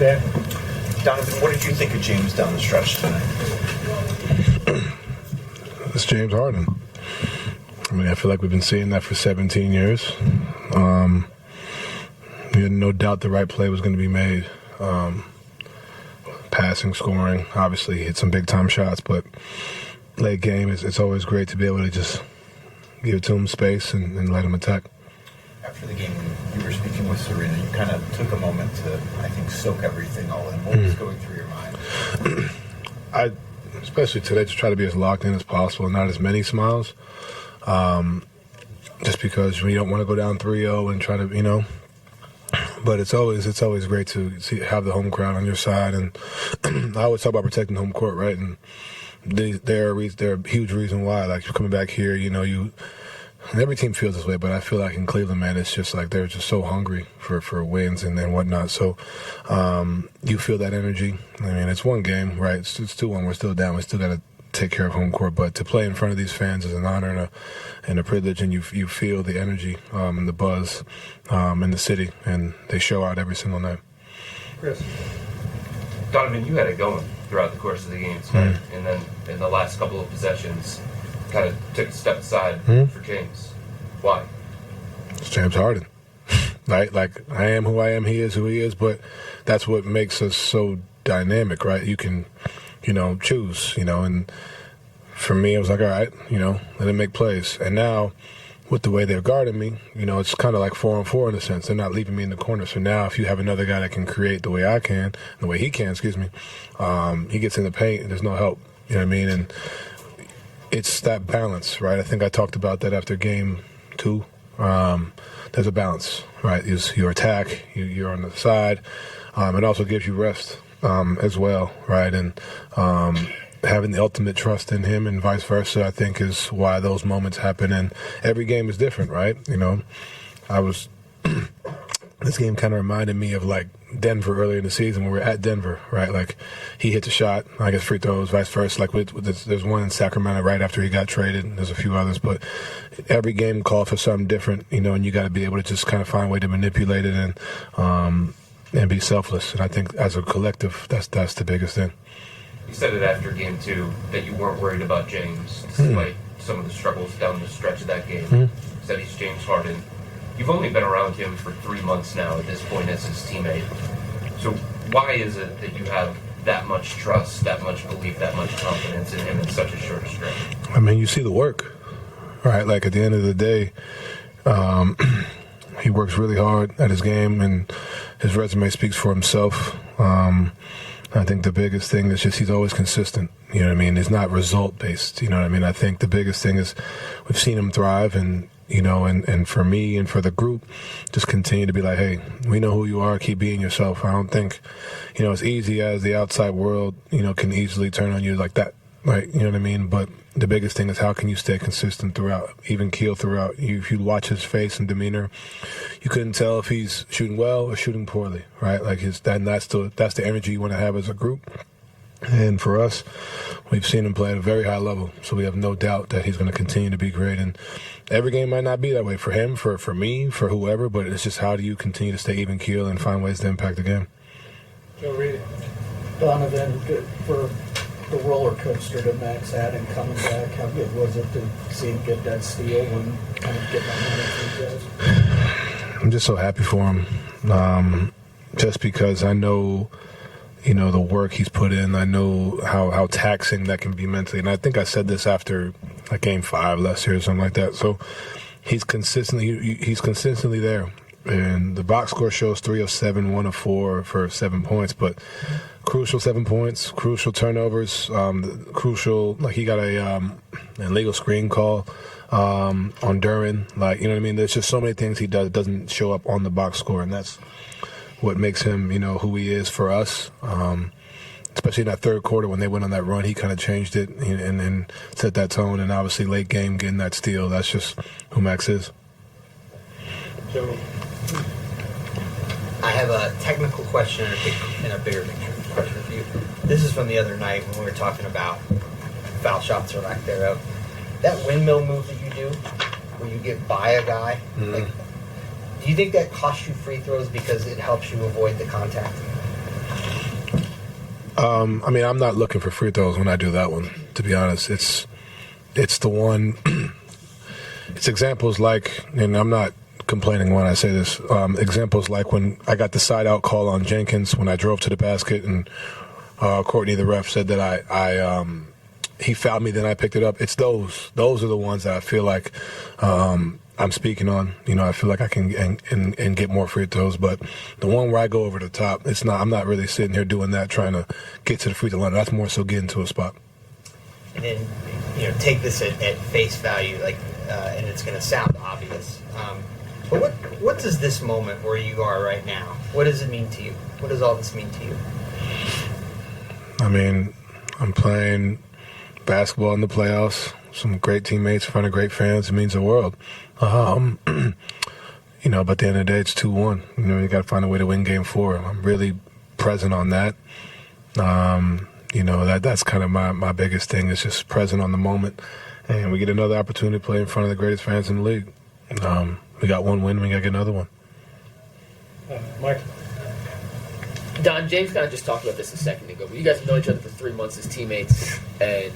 Dan? Donovan, what did you think of James down the stretch tonight? It's James Harden. I mean, I feel like we've been seeing that for 17 years. We had no doubt the right play was going to be made. Passing, scoring, obviously he hit some big-time shots, but late game, it's always great to be able to just give it to him space and let him attack. After the game, when you were speaking with Serena, you kind of took a moment to, I think, soak everything all in. What was going through your mind? I, especially today, just try to be as locked in as possible and not as many smiles. Just because you don't want to go down 3-0 and try to, But it's always great to have the home crowd on your side. And I always talk about protecting home court, right? And they're a huge reason why. Like, you're coming back here, and every team feels this way, but I feel like in Cleveland, man, it's just like they're just so hungry for wins and whatnot. So you feel that energy. I mean, it's one game, right? It's 2-1. We're still down. We still got to take care of home court. But to play in front of these fans is an honor and a privilege, and you feel the energy and the buzz in the city, and they show out every single night. Chris? Donovan, you had it going throughout the course of the game tonight, and then in the last couple of possessions, kind of took a step aside for James. Why? It's James Harden. Right? Like, I am who I am, he is who he is, but that's what makes us so dynamic, right? You can, choose, and for me, it was like, all right, let him make plays. And now, with the way they're guarding me, it's kind of like 4-on-4 in a sense. They're not leaving me in the corner. So now if you have another guy that can create the way I can, the way he can, he gets in the paint and there's no help. You know what I mean? And it's that balance, right? I think I talked about that after game 2. There's a balance, right? Your attack, you're on the side. It also gives you rest as well, right? And having the ultimate trust in him and vice versa, I think, is why those moments happen. And every game is different, right? This game kind of reminded me of like Denver earlier in the season when we were at Denver, right? Like, he hit the shot, I guess free throws, vice versa. Like, there's one in Sacramento right after he got traded. There's a few others, but every game called for something different, and you got to be able to just kind of find a way to manipulate it and be selfless. And I think as a collective, that's the biggest thing. You said it after game 2 that you weren't worried about James, despite some of the struggles down the stretch of that game. You said he's James Harden. You've only been around him for 3 months now at this point as his teammate. So why is it that you have that much trust, that much belief, that much confidence in him in such a short stretch? I mean, you see the work, right? Like, at the end of the day, he works really hard at his game, and his resume speaks for himself. I think the biggest thing is just he's always consistent. You know what I mean? He's not result-based. You know what I mean? I think the biggest thing is we've seen him thrive, and and for me and for the group, just continue to be like, hey, we know who you are. Keep being yourself. I don't think, as easy as the outside world, can easily turn on you like that. Right? You know what I mean? But the biggest thing is how can you stay consistent throughout, even keel throughout. If you watch his face and demeanor, you couldn't tell if he's shooting well or shooting poorly, right? Like, that's the energy you want to have as a group. And for us, we've seen him play at a very high level, so we have no doubt that he's going to continue to be great. And every game might not be that way for him, for me, for whoever, but it's just how do you continue to stay even keel and find ways to impact the game. Joe Reed. Donovan, for the roller coaster that Max had and coming back, how good was it to see him get that steal and kind of get that money for you guys? I'm just so happy for him, just because I know, the work he's put in. I know how taxing that can be mentally. And I think I said this after like game 5 last year or something like that. So he's consistently there. And the box score shows 3 of 7, 1 of 4 for 7 points. But crucial 7 points, crucial turnovers, crucial, like he got an illegal screen call on Duran. Like, you know what I mean? There's just so many things he does that doesn't show up on the box score. And that's what makes him, who he is for us. Especially in that third quarter when they went on that run, he kind of changed it and set that tone. And obviously late game getting that steal, that's just who Max is. Joe. I have a technical question and a bigger picture question for you. This is from the other night when we were talking about foul shots or lack thereof. That windmill move that you do, where you get by a guy, do you think that costs you free throws because it helps you avoid the contact? I mean, I'm not looking for free throws when I do that one, to be honest. It's the one, it's examples like, and I'm not complaining when I say this, examples like when I got the side out call on Jenkins when I drove to the basket and Courtney, the ref, said that he fouled me, then I picked it up. It's those are the ones that I feel like I'm speaking on. I feel like I can and get more free throws, but the one where I go over the top, I'm not really sitting here doing that, trying to get to the free throw line. That's more so getting to a spot. And then, take this at face value, and it's going to sound obvious. But what does this moment where you are right now, what does it mean to you? What does all this mean to you? I mean, I'm playing basketball in the playoffs, some great teammates in front of great fans. It means the world. But at the end of the day, it's 2-1. You got to find a way to win game 4. I'm really present on that. That's kind of my biggest thing is just present on the moment. And we get another opportunity to play in front of the greatest fans in the league. We got one win, we got to get another one. Mike? Don, James kind of just talked about this a second ago, but you guys have known each other for 3 months as teammates, and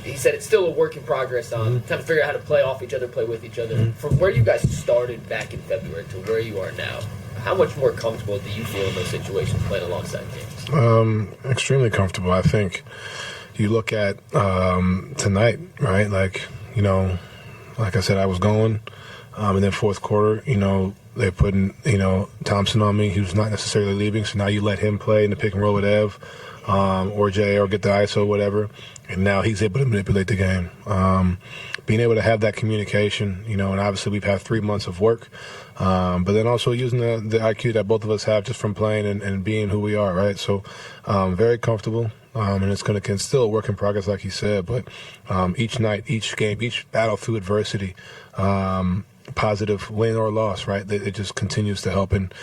he said it's still a work in progress on trying to figure out how to play off each other, play with each other. From where you guys started back in February to where you are now, how much more comfortable do you feel in those situations playing alongside James? Extremely comfortable. I think you look at tonight, right? Like I said, I was going, and then fourth quarter, they're putting, Thompson on me. He was not necessarily leaving, so now you let him play in the pick and roll with Ev or Jay or get the ISO or whatever, and now he's able to manipulate the game. Being able to have that communication, and obviously we've had 3 months of work, but then also using the IQ that both of us have just from playing and being who we are, right? So very comfortable, and it's going to still a work in progress, like he said, but each night, each game, each battle through adversity, positive win or loss, right? It just continues to help. And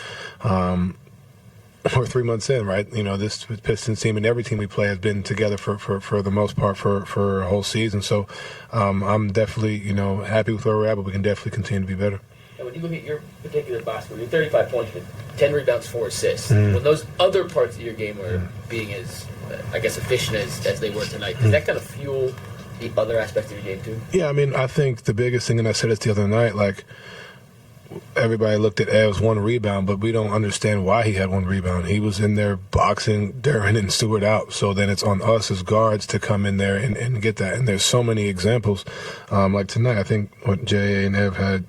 we're 3 months in, right? This Pistons team and every team we play has been together for the most part for a whole season. So I'm definitely, happy with where we're at, but we can definitely continue to be better. And when you look at your particular basketball, you're 35 points, but 10 rebounds, 4 assists. When those other parts of your game are being as, efficient as they were tonight, does that kind of fuel the other aspects of your game too? Yeah, I mean, I think the biggest thing, and I said this the other night, like everybody looked at Ev's 1 rebound, but we don't understand why he had 1 rebound. He was in there boxing Duran and Stewart out, so then it's on us as guards to come in there and get that. And there's so many examples. Like tonight, I think what Jay and Ev had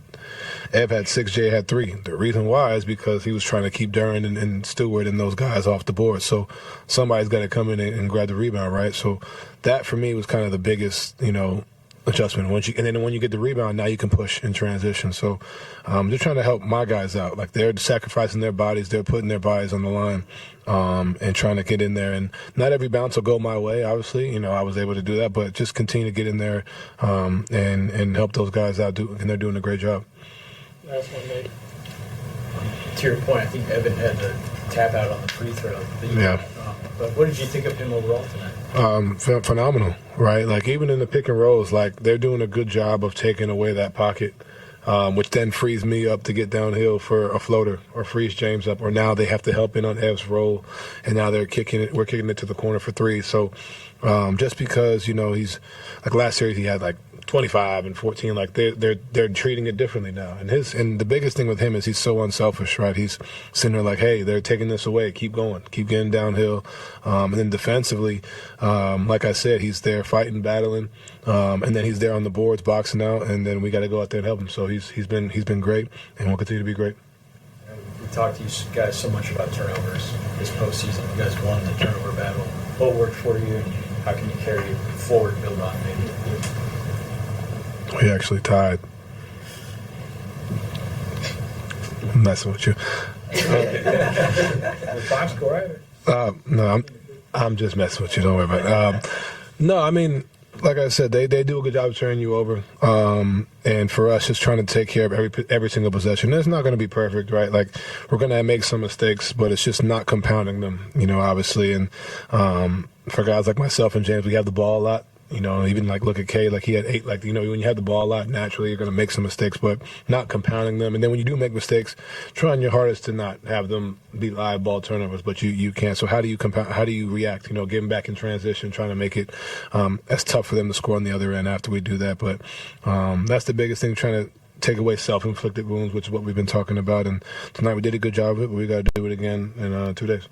6, Jay had 3. The reason why is because he was trying to keep Duran and Stewart and those guys off the board. So somebody's got to come in and grab the rebound, right? So that for me was kind of the biggest, adjustment. And then when you get the rebound, now you can push in transition. So they're trying to help my guys out. Like they're sacrificing their bodies, they're putting their bodies on the line, and trying to get in there. And not every bounce will go my way, obviously. I was able to do that, but just continue to get in there and help those guys out, and they're doing a great job. Last one, Nate. To your point, I think Evan had to tap out on the free throw. Yeah. But what did you think of him overall tonight? Phenomenal, right? Like even in the pick and rolls, like they're doing a good job of taking away that pocket, which then frees me up to get downhill for a floater or frees James up. Or now they have to help in on Ev's roll, and now we're kicking it to the corner for 3. So just because he's like last series he had like 25 and 14, like they're treating it differently now. And the biggest thing with him is he's so unselfish, right? He's sitting there like, hey, they're taking this away, keep going, keep getting downhill. And then defensively, like I said, he's there fighting, battling, and then he's there on the boards boxing out, and then we got to go out there and help him. So he's been great, and will continue to be great. We talked to you guys so much about turnovers this postseason. You guys won the turnover battle. What worked for you, and how can you carry it forward and build on maybe? We actually tied. I'm messing with you. Box score, No, I'm just messing with you. Don't worry about it. No, I mean, like I said, they do a good job of turning you over. And for us, just trying to take care of every single possession. It's not going to be perfect, right? Like we're going to make some mistakes, but it's just not compounding them, obviously. And for guys like myself and James, we have the ball a lot. You know, even like look at K, like he had 8, like, you know, when you have the ball a lot, naturally you're going to make some mistakes, but not compounding them. And then when you do make mistakes, trying your hardest to not have them be live ball turnovers, but you can't. So how do you compound, how do you react? You know, getting back in transition, trying to make it as tough for them to score on the other end after we do that. But that's the biggest thing, trying to take away self-inflicted wounds, which is what we've been talking about. And tonight we did a good job of it, but we got to do it again in 2 days.